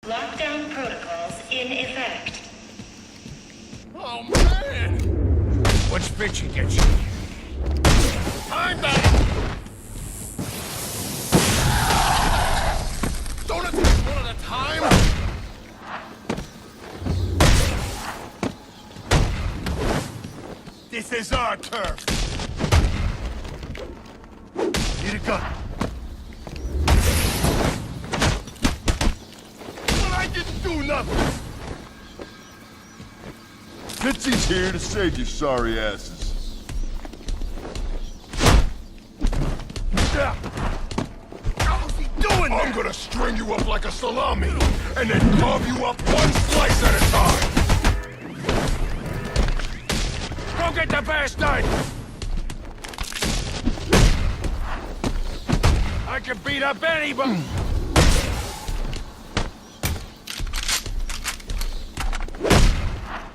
Lockdown protocols in effect. Oh, man! What's bitchy get you? Time back! Don't attack one at a time! This is our turf! Need a gun. But I didn't do nothing! Pitsy's here to save you sorry asses. How's he doing that? I'm gonna string you up like a salami, and then carve you up one slice at a time! Go get the bastard! I can beat up anybody!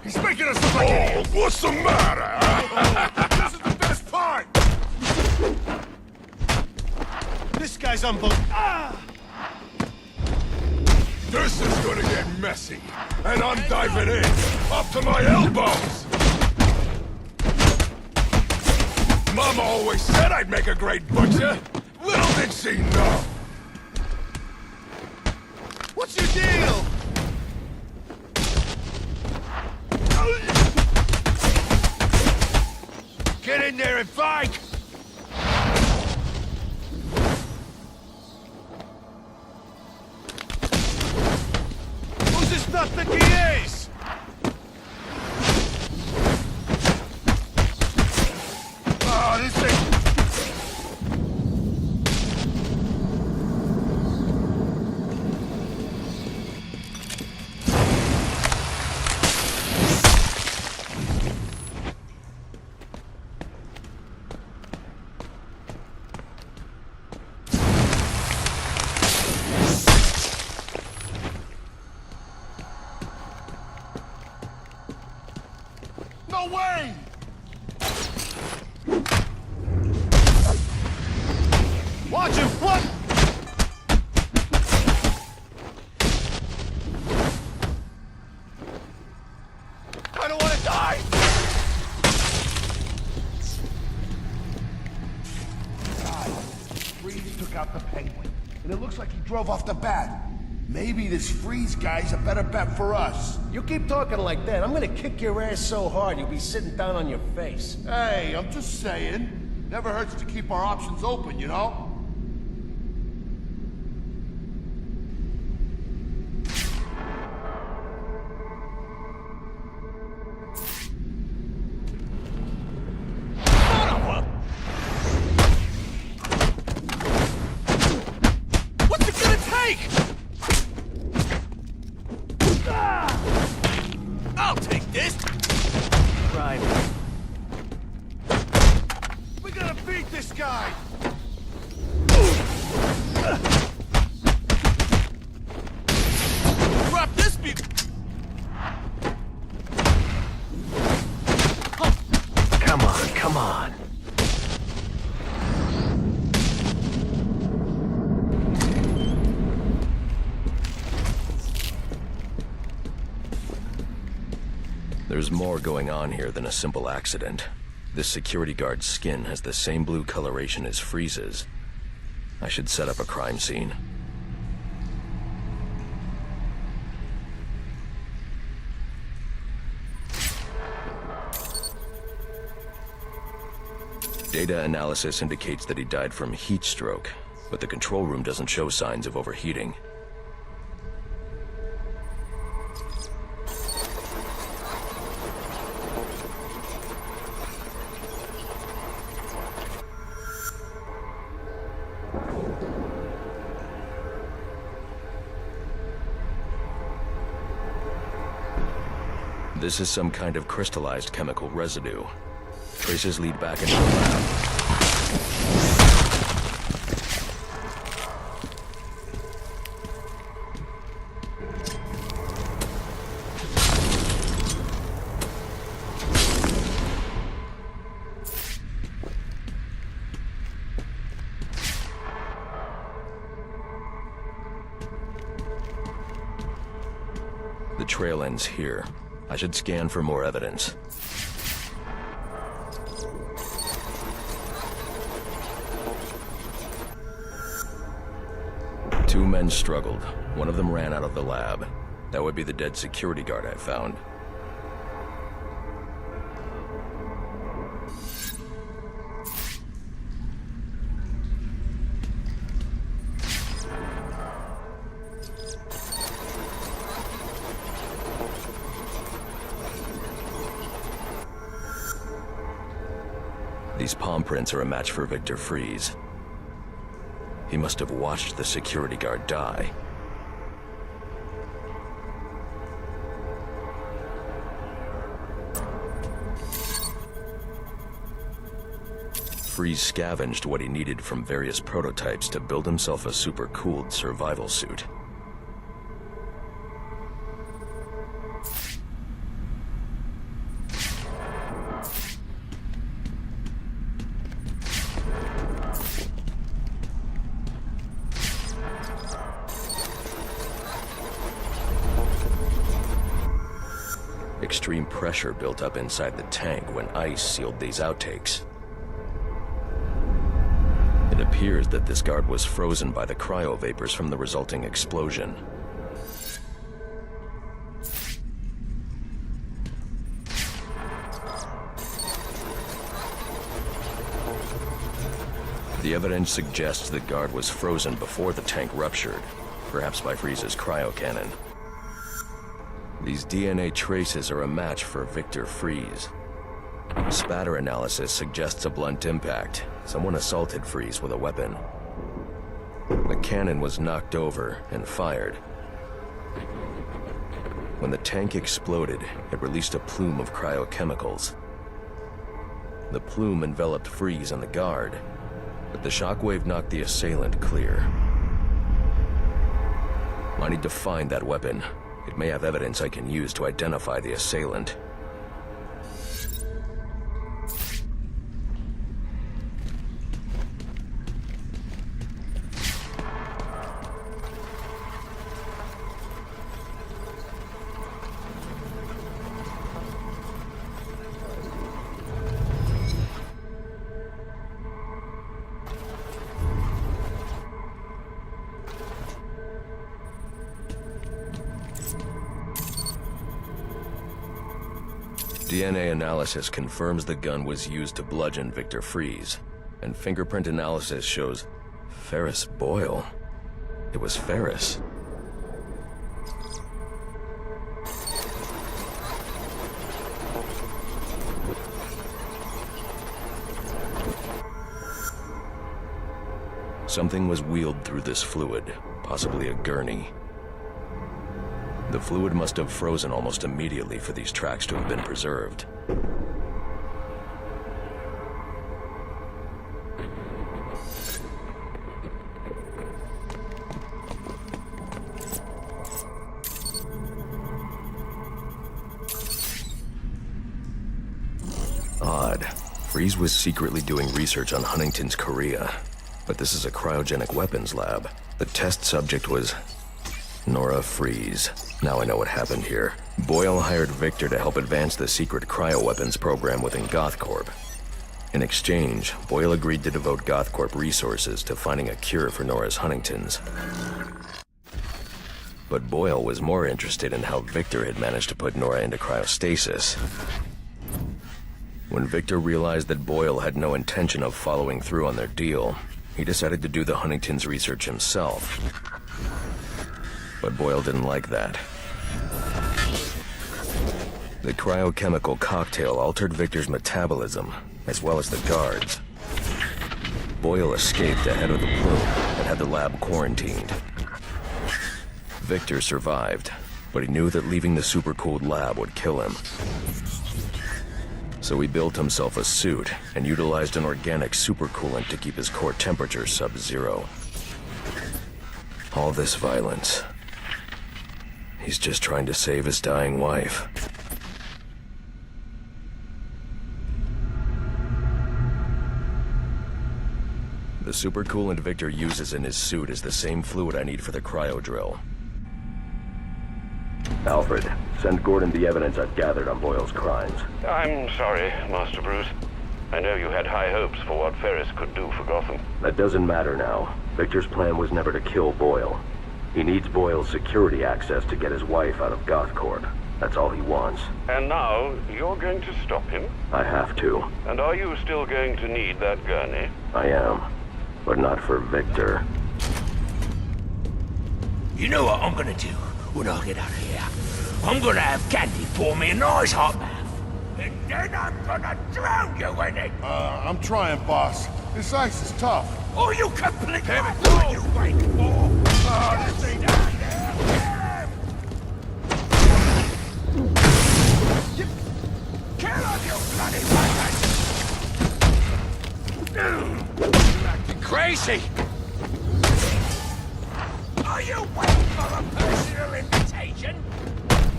He's making us look like idiots! Oh, what's the matter? This is the best part! This guy's unbelievable. This is gonna get messy, and I'm diving in, up to my elbows! Mama always said I'd make a great butcher. Little did she know. What's your deal? Get in there and fight! Who's this nut think he is? Oh, this thing... No way! Watch him! What? I don't want to die! Freeze took out the Penguin, and it looks like he drove off the Bat. Maybe this Freeze guy's a better bet for us. You keep talking like that, I'm gonna kick your ass so hard you'll be sitting down on your face. Hey, I'm just saying. Never hurts to keep our options open, you know? What's it gonna take? I'll take this! Try me. We gotta beat this guy! Drop this be... Come on, come on. There's more going on here than a simple accident. This security guard's skin has the same blue coloration as Freeze's. I should set up a crime scene. Data analysis indicates that he died from heat stroke, but the control room doesn't show signs of overheating. This is some kind of crystallized chemical residue. Traces lead back into the lab. The trail ends here. I should scan for more evidence. Two men struggled. One of them ran out of the lab. That would be the dead security guard I found. These palm prints are a match for Victor Fries. He must have watched the security guard die. Fries scavenged what he needed from various prototypes to build himself a super-cooled survival suit. Extreme pressure built up inside the tank when ice sealed these outtakes. It appears that this guard was frozen by the cryovapors from the resulting explosion. The evidence suggests the guard was frozen before the tank ruptured, perhaps by Fries's cryocannon. These DNA traces are a match for Victor Fries. Spatter analysis suggests a blunt impact. Someone assaulted Fries with a weapon. The cannon was knocked over and fired. When the tank exploded, it released a plume of cryochemicals. The plume enveloped Fries and the guard, but the shockwave knocked the assailant clear. I need to find that weapon. It may have evidence I can use to identify the assailant. DNA analysis confirms the gun was used to bludgeon Victor Fries, and fingerprint analysis shows Ferris Boyle. It was Ferris. Something was wheeled through this fluid, possibly a gurney. The fluid must have frozen almost immediately for these tracks to have been preserved. Odd. Fries was secretly doing research on Huntington's Korea, but this is a cryogenic weapons lab. The test subject was Nora Fries. Now I know what happened here. Boyle hired Victor to help advance the secret cryoweapons program within GothCorp. In exchange, Boyle agreed to devote GothCorp resources to finding a cure for Nora's Huntingtons. But Boyle was more interested in how Victor had managed to put Nora into cryostasis. When Victor realized that Boyle had no intention of following through on their deal, he decided to do the Huntington's research himself. But Boyle didn't like that. The cryochemical cocktail altered Victor's metabolism, as well as the guards. Boyle escaped ahead of the plume and had the lab quarantined. Victor survived, but he knew that leaving the supercooled lab would kill him. So he built himself a suit and utilized an organic supercoolant to keep his core temperature sub-zero. All this violence. He's just trying to save his dying wife. The supercoolant Victor uses in his suit is the same fluid I need for the cryo drill. Alfred, send Gordon the evidence I've gathered on Boyle's crimes. I'm sorry, Master Bruce. I know you had high hopes for what Ferris could do for Gotham. That doesn't matter now. Victor's plan was never to kill Boyle. He needs Boyle's security access to get his wife out of GothCorp. That's all he wants. And now, you're going to stop him? I have to. And are you still going to need that gurney? I am. But not for Victor. You know what I'm gonna do when I get out of here? I'm gonna have Candy pour me a nice hot bath. And then I'm gonna drown you in it! I'm trying, boss. This ice is tough. Oh, you complete what are you waiting for? Oh, let's see down there! Kill him, you bloody bastard! You're acting crazy! Are you waiting for a personal invitation?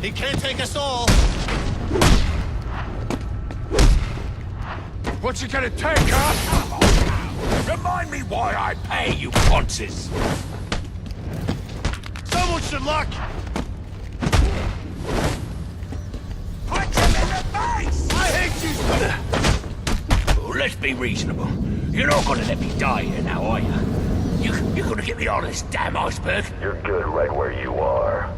He can't take us all. What's it gonna take, huh? Come on now! Remind me why I pay you ponces! Someone should lock. Punch him in the face! I hate you. Oh, let's be reasonable. You're not gonna let me die here now, are you? You're gonna get me on this damn iceberg? You're good right where you are.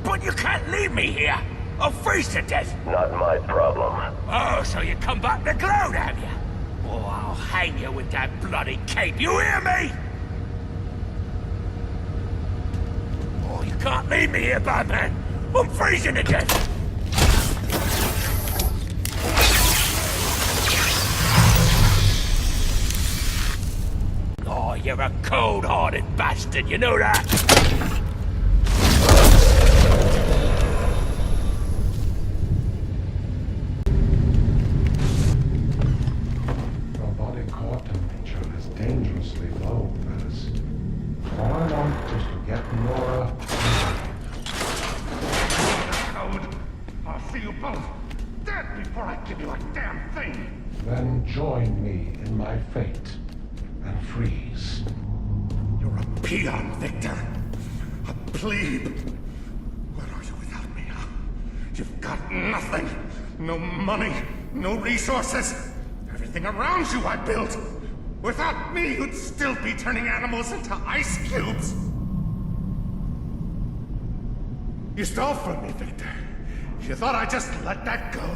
But you can't leave me here! I'll freeze to death! Not my problem. Oh, so you come back to gloat, have you? Oh, I'll hang you with that bloody cape, you hear me? Oh, you can't leave me here, Batman! I'm freezing to death! Oh, you're a cold-hearted bastard, you know that? Your body core temperature is dangerously low, Ferris. All I want is to get Nora alive. Coward! I'll see you both dead before I give you a damn thing! Then join me in my fate and freeze. You're a peon, Victor. A plebe. What are you without me, huh? You've got nothing. No money, no resources. Everything around you I built. Without me, you'd still be turning animals into ice cubes. You stole from me, Victor. You thought I'd just let that go?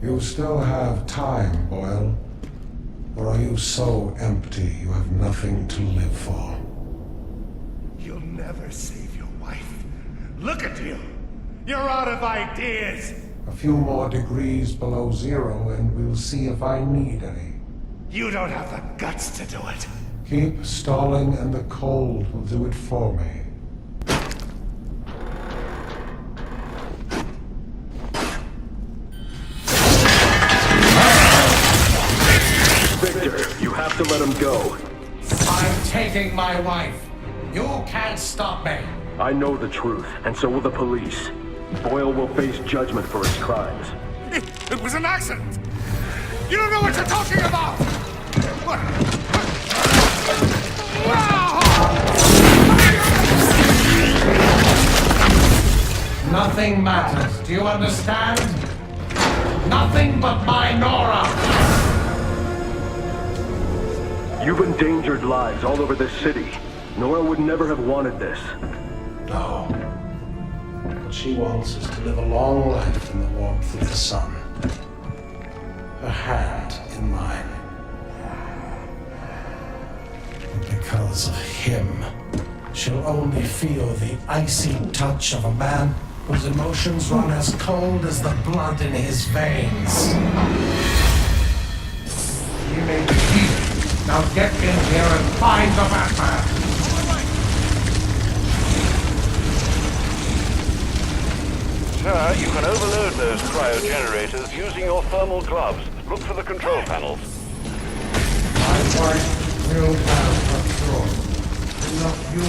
You still have time, Boyle. Or are you so empty you have nothing to live for? You'll never save your wife. Look at you. You're out of ideas. A few more degrees below zero and we'll see if I need any. You don't have the guts to do it. Keep stalling and the cold will do it for me. Victor, you have to let him go. I'm taking my wife. You can't stop me. I know the truth, and so will the police. Boyle will face judgment for his crimes. It was an accident. You don't know what you're talking about. Nothing matters, do you understand? Nothing but my Nora! You've endangered lives all over this city. Nora would never have wanted this. No. What she wants is to live a long life in the warmth of the sun. Her hand in mine. And because of him, she'll only feel the icy touch of a man whose emotions run as cold as the blood in his veins. You may be here. Now get in here and find the Batman! Sir, you can overload those cryogenerators using your thermal gloves. Look for the control panels. My wife will have a sure. Not you,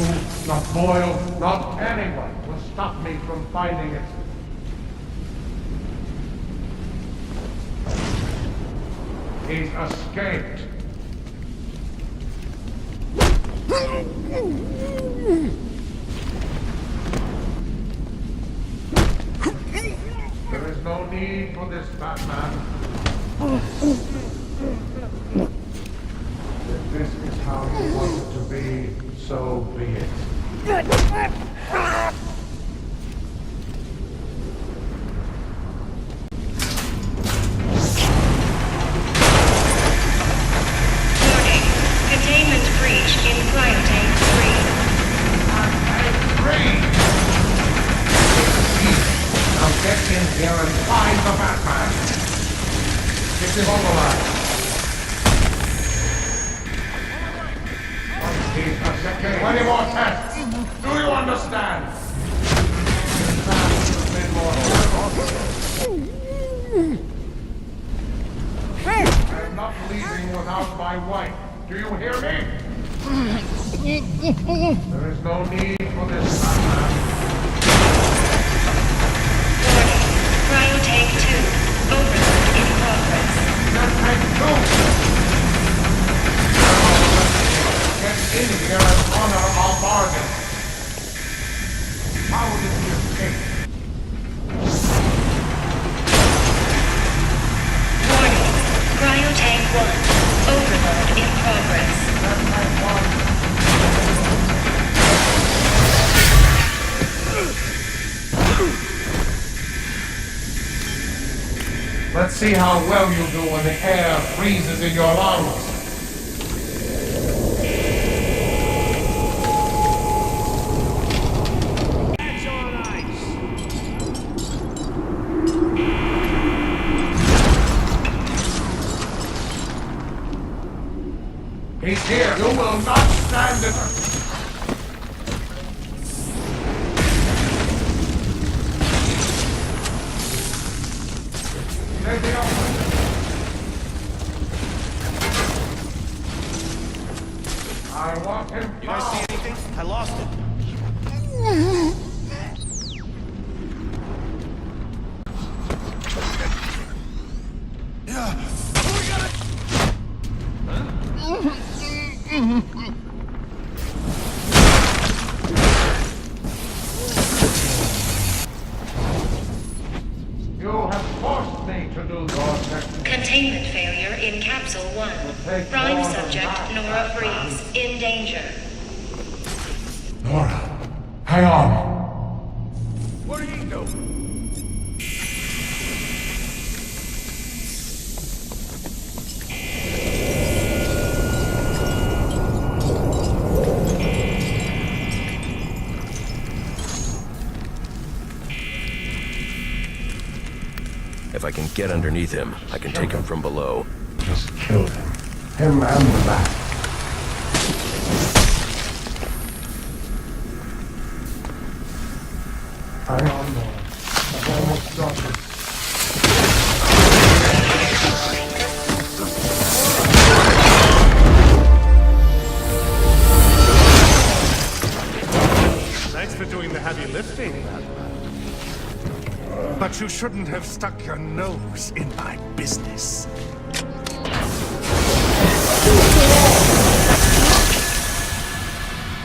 not Boyle, not anyone will stop me from finding it. He's escaped. need for this, Batman. If this is how you want it to be, so be it. Warning. Containment breach in cryotank 3. Now get in here and find the Batman. This is override. Okay, 20 more tests. Do you understand? I'm not leaving without my wife. Do you hear me? There is no need for this, Batman. Warning. Cryotank 2. Overload in progress. Get in here and honor our bargain. How did he escape? Warning. Cryotank 1. Overload in progress. Let's see how well you do when the air freezes in your lungs. He's here. You will not stand it. Take the officer. I want him. You guys see anything? I lost it. You have forced me to do your technique. Containment failure in Capsule 1. Prime subject Nora Freeze in danger. Nora, hang on. What are you doing? If I can get underneath him, I can take him from below. Just killed him. Him and the bat. Hang on, Nora. I've almost got this. Thanks for doing the heavy lifting, Batman. But you shouldn't have stuck your nose in my business.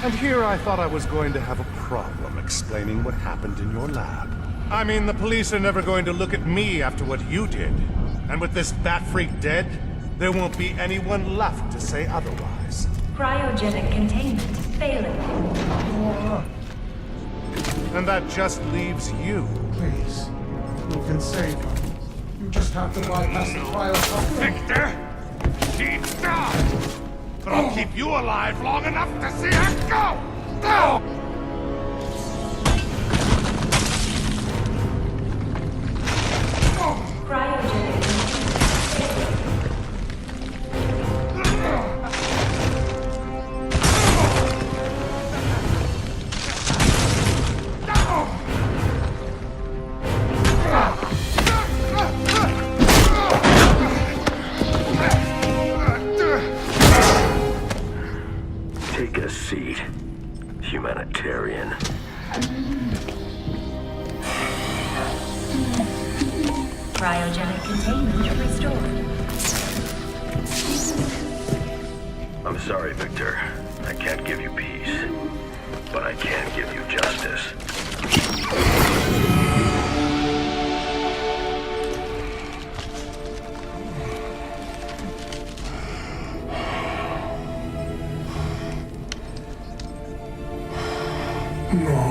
And here I thought I was going to have a problem explaining what happened in your lab. I mean, the police are never going to look at me after what you did. And with this bat freak dead, there won't be anyone left to say otherwise. Cryogenic containment failing. And that just leaves you. Please. You can save her. You just have to bypass the cryo. Victor! She's died! But I'll keep you alive long enough to see her go! No! Cryogenic Take a seat, humanitarian. Cryogenic containment restored. I'm sorry, Victor. I can't give you peace, but I can give you justice. Nora.